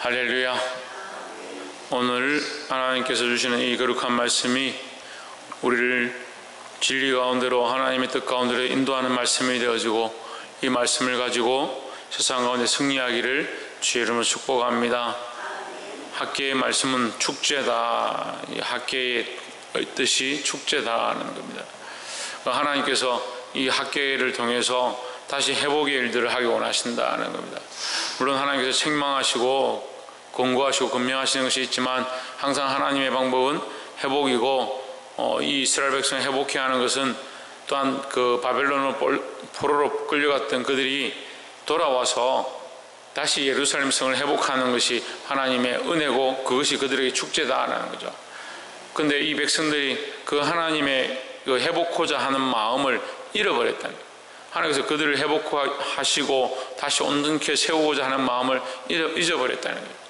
할렐루야. 오늘 하나님께서 주시는 이 거룩한 말씀이 우리를 진리 가운데로, 하나님의 뜻 가운데로 인도하는 말씀이 되어지고, 이 말씀을 가지고 세상 가운데 승리하기를 주의 이름으로 축복합니다. 학계의 말씀은 축제다. 이 학계의 뜻이 축제다는 겁니다. 하나님께서 이 학계를 통해서 다시 회복의 일들을 하기 원하신다는 겁니다. 물론 하나님께서 책망하시고 권고하시고 금명하시는 것이 있지만, 항상 하나님의 방법은 회복이고, 이 이스라엘 백성을 회복해야 하는 것은 또한 그 바벨론으로 포로로 끌려갔던 그들이 돌아와서 다시 예루살렘 성을 회복하는 것이 하나님의 은혜고, 그것이 그들에게 축제다라는 거죠. 근데 이 백성들이 그 하나님의 그 회복하고자 하는 마음을 잃어버렸다는 거예요. 하나님께서 그들을 회복하시고 다시 온전케 세우고자 하는 마음을 잊어버렸다는 거예요.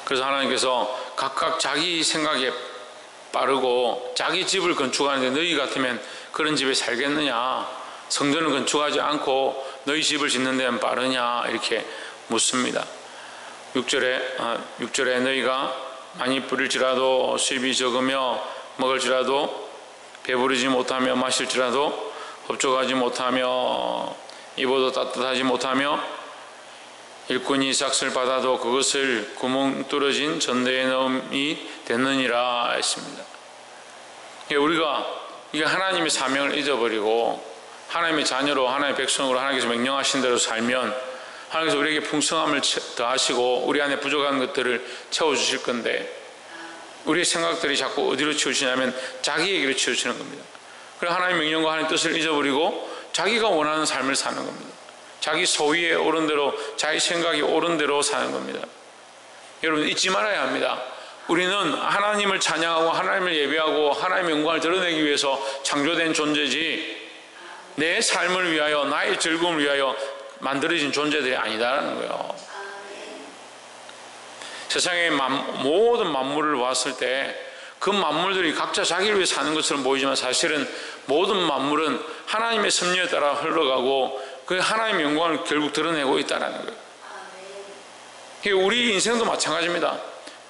그래서 하나님께서 각각 자기 생각에 빠르고 자기 집을 건축하는데, 너희 같으면 그런 집에 살겠느냐? 성전을 건축하지 않고 너희 집을 짓는 데는 빠르냐? 이렇게 묻습니다. 6절에 너희가 많이 뿌릴지라도 수입이 적으며 먹을지라도 배부르지 못하며 마실지라도 흡족하지 못하며 입어도 따뜻하지 못하며 일꾼이 삭슬 받아도 그것을 구멍 뚫어진 전대에 넣음이 됐느니라 했습니다. 우리가 이게 하나님의 사명을 잊어버리고 하나님의 자녀로, 하나님의 백성으로 하나님께서 명령하신 대로 살면 하나님께서 우리에게 풍성함을 더하시고 우리 안에 부족한 것들을 채워주실 건데, 우리의 생각들이 자꾸 어디로 치우치냐면 자기에게로 치우치는 겁니다. 그래서 하나님의 명령과 하나님의 뜻을 잊어버리고 자기가 원하는 삶을 사는 겁니다. 자기 소위에 오른 대로, 자기 생각이 옳은 대로 사는 겁니다. 여러분, 잊지 말아야 합니다. 우리는 하나님을 찬양하고 하나님을 예배하고 하나님의 영광을 드러내기 위해서 창조된 존재지, 내 삶을 위하여, 나의 즐거움을 위하여 만들어진 존재들이 아니다라는 거예요. 세상의 모든 만물을 봤을 때 그 만물들이 각자 자기를 위해 사는 것처럼 보이지만, 사실은 모든 만물은 하나님의 섭리에 따라 흘러가고 그 하나님의 영광을 결국 드러내고 있다는 거예요. 우리 인생도 마찬가지입니다.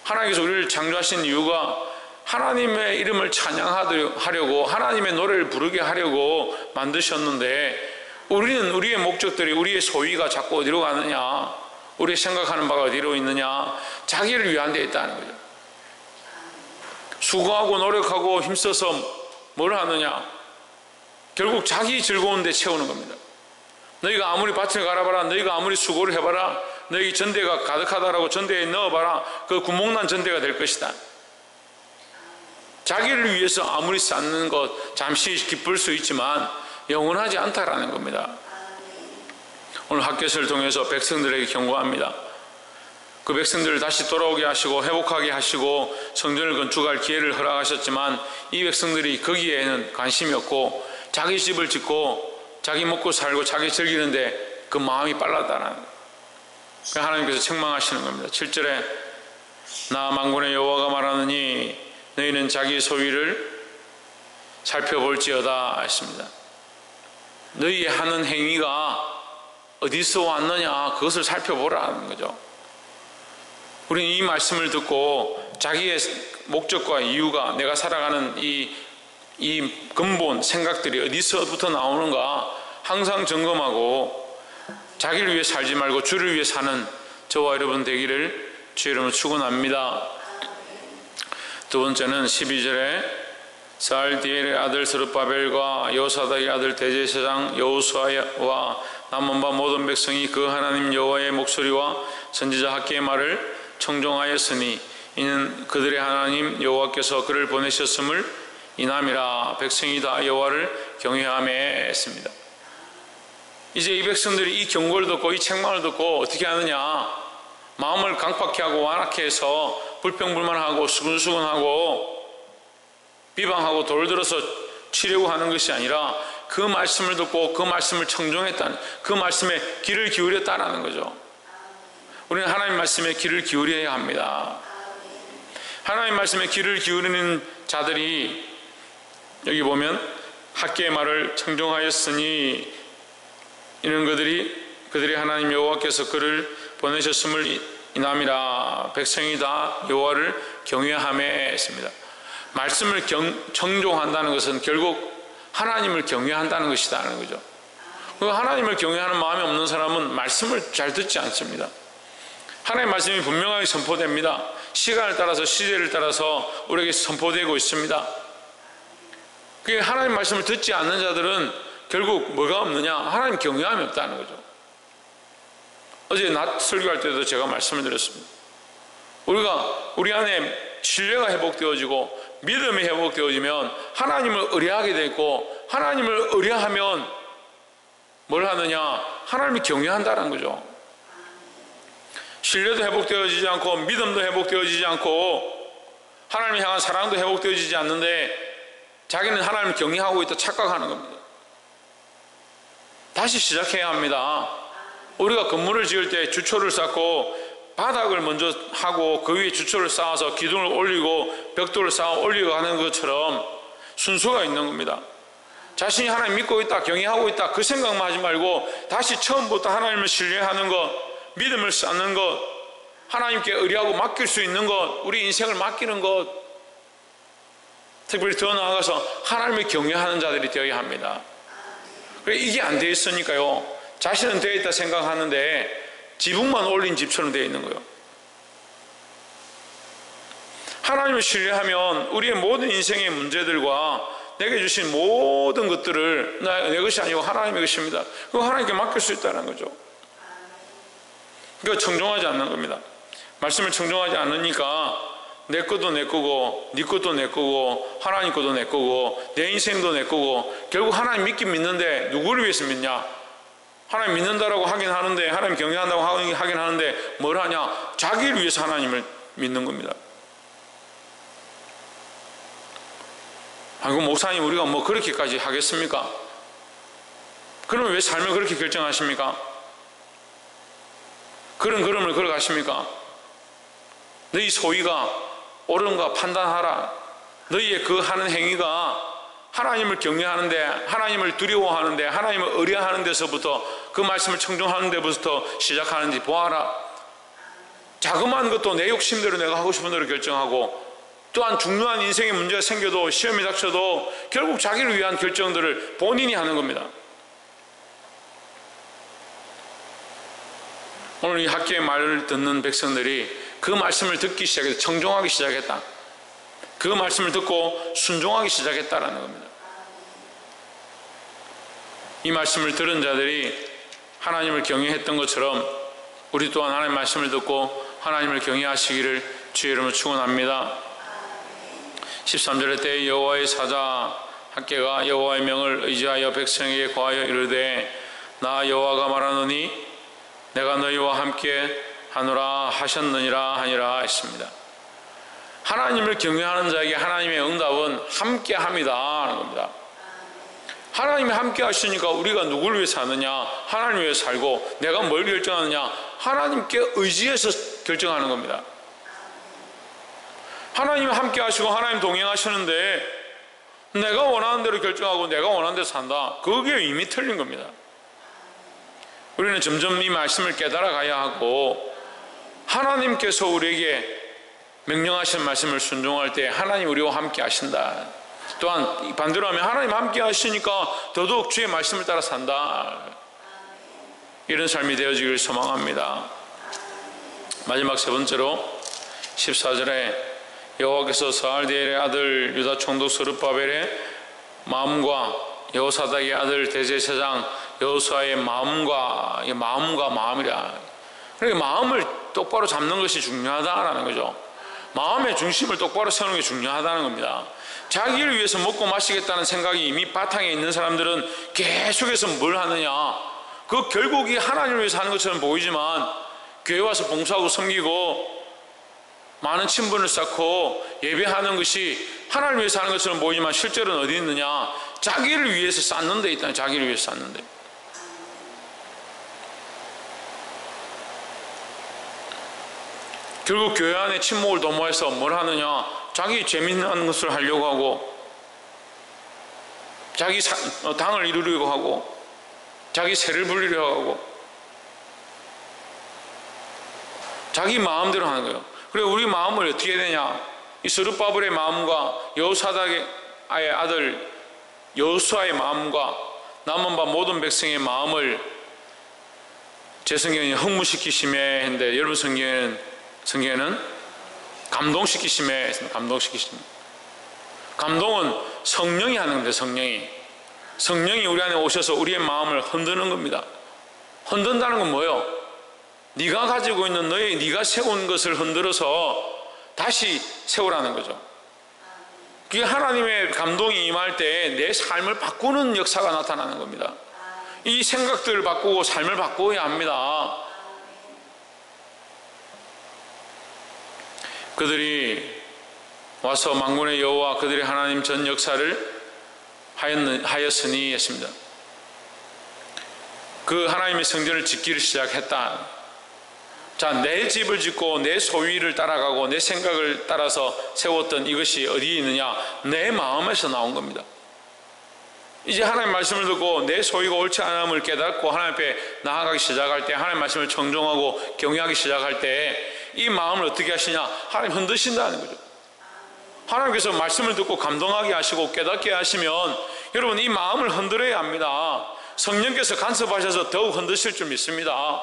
하나님께서 우리를 창조하신 이유가 하나님의 이름을 찬양하려고, 하나님의 노래를 부르게 하려고 만드셨는데, 우리는 우리의 목적들이, 우리의 소위가 자꾸 어디로 가느냐, 우리 생각하는 바가 어디로 있느냐, 자기를 위한 데 있다는 거죠. 수고하고 노력하고 힘써서 뭘 하느냐? 결국 자기 즐거운 데 채우는 겁니다. 너희가 아무리 밭을 갈아봐라, 너희가 아무리 수고를 해봐라, 너희 전대가 가득하다라고 전대에 넣어봐라, 그 구멍난 전대가 될 것이다. 자기를 위해서 아무리 쌓는 것 잠시 기쁠 수 있지만 영원하지 않다라는 겁니다. 오늘 학교를 통해서 백성들에게 경고합니다. 그 백성들을 다시 돌아오게 하시고 회복하게 하시고 성전을 건축할 기회를 허락하셨지만, 이 백성들이 거기에는 관심이 없고 자기 집을 짓고 자기 먹고 살고 자기 즐기는데 그 마음이 빨랐다는 거예요. 하나님께서 책망하시는 겁니다. 7절에 나 만군의 여호와가 말하느니 너희는 자기 소위를 살펴볼지어다 했습니다. 너희 하는 행위가 어디서 왔느냐, 그것을 살펴보라는 거죠. 우리는 이 말씀을 듣고 자기의 목적과 이유가, 내가 살아가는 이 근본 생각들이 어디서부터 나오는가 항상 점검하고 자기를 위해 살지 말고 주를 위해 사는 저와 여러분 되기를 주의 이름으로 축원합니다. 두 번째는 12절에 살디엘의 아들 스룹바벨과 여호사닥의 아들 대제사장 여호수아와 남원바 모든 백성이 그 하나님 여호와의 목소리와 선지자 학개의 말을 청종하였으니 이는 그들의 하나님 여호와께서 그를 보내셨음을 인함이라. 백성이 다 여호와를 경외하며 했습니다. 이제 이 백성들이 이 경고를 듣고 이 책망을 듣고 어떻게 하느냐, 마음을 강팍해 하고 완악해 해서 불평불만하고 수근수근하고 비방하고 돌을 들어서 치려고 하는 것이 아니라, 그 말씀을 듣고 그 말씀을 청종했다는, 그 말씀에 귀를 기울였다는 거죠. 우리는 하나님 말씀에 귀를 기울여야 합니다. 하나님 말씀에 귀를 기울이는 자들이, 여기 보면 학개의 말을 청종하였으니 이런 그들이 그들이 하나님 여호와께서 그를 보내셨음을 인함이라. 백성이 다 여호와를 경외하며 했습니다. 말씀을 청종한다는 것은 결국 하나님을 경외한다는 것이라는 거죠. 하나님을 경외하는 마음이 없는 사람은 말씀을 잘 듣지 않습니다. 하나님의 말씀이 분명하게 선포됩니다. 시간을 따라서 시대를 따라서 우리에게 선포되고 있습니다. 하나님 말씀을 듣지 않는 자들은 결국 뭐가 없느냐? 하나님 경외함이 없다는 거죠. 어제 낮 설교할 때도 제가 말씀을 드렸습니다. 우리 안에 신뢰가 회복되어지고 믿음이 회복되어지면 하나님을 의뢰하게 되고, 하나님을 의뢰하면 뭘 하느냐? 하나님을 경외한다는 거죠. 신뢰도 회복되어지지 않고 믿음도 회복되어지지 않고 하나님을 향한 사랑도 회복되어지지 않는데 자기는 하나님을 경외하고 있다 착각하는 겁니다. 다시 시작해야 합니다. 우리가 건물을 지을 때 주초를 쌓고 바닥을 먼저 하고 그 위에 주초를 쌓아서 기둥을 올리고 벽돌을 쌓아 올리고 하는 것처럼 순서가 있는 겁니다. 자신이 하나님 믿고 있다, 경외하고 있다, 그 생각만 하지 말고 다시 처음부터 하나님을 신뢰하는 것, 믿음을 쌓는 것, 하나님께 의뢰하고 맡길 수 있는 것, 우리 인생을 맡기는 것, 특별히 더 나아가서 하나님을 경외하는 자들이 되어야 합니다. 이게 안 되어 있으니까요, 자신은 되어 있다 생각하는데 지붕만 올린 집처럼 되어 있는 거예요. 하나님을 신뢰하면 우리의 모든 인생의 문제들과 내게 주신 모든 것들을 내 것이 아니고 하나님의 것입니다. 그거 하나님께 맡길 수 있다는 거죠. 그러니까 청종하지 않는 겁니다. 말씀을 청종하지 않으니까 내 것도 내 거고 네 것도 내 거고 하나님 것도 내 거고 내 인생도 내 거고, 결국 하나님 믿긴 믿는데 누구를 위해서 믿냐? 하나님 믿는다라고 하긴 하는데, 하나님 경외한다고 하긴 하는데 뭘 하냐? 자기를 위해서 하나님을 믿는 겁니다. 아이고 목사님 우리가 뭐 그렇게까지 하겠습니까? 그러면 왜 삶을 그렇게 결정하십니까? 그런 걸음을 걸어가십니까? 너희 소위가 옳은가 판단하라. 너희의 그 하는 행위가 하나님을 경외하는데, 하나님을 두려워하는데, 하나님을 의뢰하는 데서부터, 그 말씀을 청종하는 데부터 시작하는지 보아라. 자그마한 것도 내 욕심대로 내가 하고 싶은 대로 결정하고, 또한 중요한 인생의 문제가 생겨도 시험이 닥쳐도 결국 자기를 위한 결정들을 본인이 하는 겁니다. 오늘 이 학교의 말을 듣는 백성들이 그 말씀을 듣기 시작했다. 청종하기 시작했다. 그 말씀을 듣고 순종하기 시작했다라는 겁니다. 이 말씀을 들은 자들이 하나님을 경외했던 것처럼 우리 또한 하나님의 말씀을 듣고 하나님을 경외하시기를 주의 이름으로 축원합니다. 13절에 때 여호와의 사자 학개가 여호와의 명을 의지하여 백성에게 고하여 이르되, 나 여호와가 말하노니 내가 너희와 함께 하노라 하셨느니라 하니라 했습니다. 하나님을 경외하는 자에게 하나님의 응답은 함께 합니다 하는 겁니다. 하나님이 함께 하시니까 우리가 누구를 위해서 사느냐? 하나님 위해서 살고, 내가 뭘 결정하느냐? 하나님께 의지해서 결정하는 겁니다. 하나님이 함께 하시고 하나님 동행하시는데 내가 원하는 대로 결정하고 내가 원하는 대로 산다, 그게 이미 틀린 겁니다. 우리는 점점 이 말씀을 깨달아 가야 하고, 하나님께서 우리에게 명령하신 말씀을 순종할 때 하나님 우리와 함께 하신다. 또한 반대로 하면 하나님 함께 하시니까 더더욱 주의 말씀을 따라 산다. 이런 삶이 되어지길 소망합니다. 마지막 세 번째로 14절에 여호와께서 스알디엘의 아들 유다 총독 스룹바벨의 마음과 여호사닥의 아들 대제사장 여호수아의 마음과 마음이라. 그러니까 마음을 똑바로 잡는 것이 중요하다라는 거죠. 마음의 중심을 똑바로 세우는 게 중요하다는 겁니다. 자기를 위해서 먹고 마시겠다는 생각이 이미 바탕에 있는 사람들은 계속해서 뭘 하느냐, 그 결국이 하나님을 위해서 하는 것처럼 보이지만 교회 와서 봉사하고 섬기고 많은 친분을 쌓고 예배하는 것이 하나님을 위해서 하는 것처럼 보이지만 실제로는 어디 있느냐? 자기를 위해서 쌓는 데 있다. 자기를 위해서 쌓는 데. 결국 교회 안에 침묵을 도모해서 뭘 하느냐? 자기 재미난 것을 하려고 하고, 자기 당을 이루려고 하고, 자기 세를 불리려고 하고, 자기 마음대로 하는 거예요. 그래 우리 마음을 어떻게 해야 되냐? 이 스룹바벨의 마음과 여호사닥의 아들 여호수아의 마음과 남은 바 모든 백성의 마음을 제 성경에 흥분시키심에 했는데 여러분 성경에는 감동시키심에 했습니다. 감동시키심. 감동은 성령이 하는 건데 성령이 우리 안에 오셔서 우리의 마음을 흔드는 겁니다. 흔든다는 건 뭐예요? 네가 가지고 있는 네가 세운 것을 흔들어서 다시 세우라는 거죠. 그게 하나님의 감동이 임할 때 내 삶을 바꾸는 역사가 나타나는 겁니다. 이 생각들을 바꾸고 삶을 바꾸어야 합니다. 그들이 와서 만군의 여호와 그들의 하나님 전 역사를 하였으니 했습니다. 그 하나님의 성전을 짓기를 시작했다. 자, 내 집을 짓고 내 소위를 따라가고 내 생각을 따라서 세웠던 이것이 어디에 있느냐? 내 마음에서 나온 겁니다. 이제 하나님 말씀을 듣고 내 소위가 옳지 않음을 깨닫고 하나님 앞에 나아가기 시작할 때, 하나님 말씀을 청종하고 경외하기 시작할 때 이 마음을 어떻게 하시냐? 하나님 흔드신다는 거죠. 하나님께서 말씀을 듣고 감동하게 하시고 깨닫게 하시면 여러분 이 마음을 흔들어야 합니다. 성령께서 간섭하셔서 더욱 흔드실 줄 믿습니다.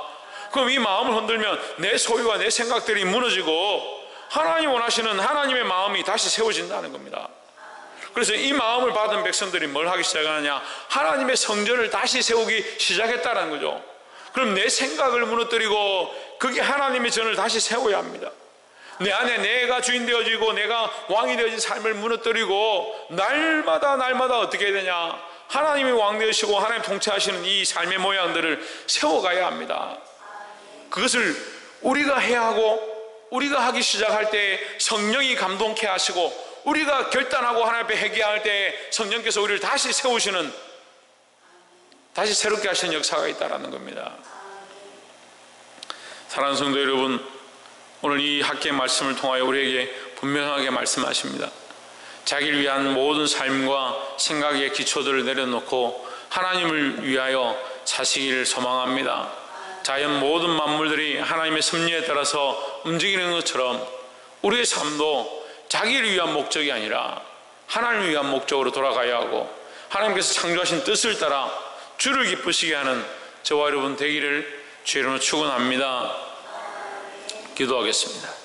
그럼 이 마음을 흔들면 내 소유와 내 생각들이 무너지고 하나님 원하시는 하나님의 마음이 다시 세워진다는 겁니다. 그래서 이 마음을 받은 백성들이 뭘 하기 시작하느냐? 하나님의 성전을 다시 세우기 시작했다는 거죠. 그럼 내 생각을 무너뜨리고 그게 하나님의 전을 다시 세워야 합니다. 내 안에 내가 주인 되어지고 내가 왕이 되어진 삶을 무너뜨리고 날마다 어떻게 해야 되냐? 하나님이 왕 되시고 하나님 통치하시는 이 삶의 모양들을 세워가야 합니다. 그것을 우리가 해야 하고 우리가 하기 시작할 때 성령이 감동케 하시고 우리가 결단하고 하나님 앞에 회개할 때 성령께서 우리를 다시 세우시는, 다시 새롭게 하시는 역사가 있다는 겁니다. 사랑하는 성도 여러분, 오늘 이 학계의 말씀을 통하여 우리에게 분명하게 말씀하십니다. 자기를 위한 모든 삶과 생각의 기초들을 내려놓고 하나님을 위하여 사시기를 소망합니다. 자연 모든 만물들이 하나님의 섭리에 따라서 움직이는 것처럼 우리의 삶도 자기를 위한 목적이 아니라 하나님을 위한 목적으로 돌아가야 하고 하나님께서 창조하신 뜻을 따라 주를 기쁘시게 하는 저와 여러분 되기를 주의 이름으로 축원합니다. 기도하겠습니다.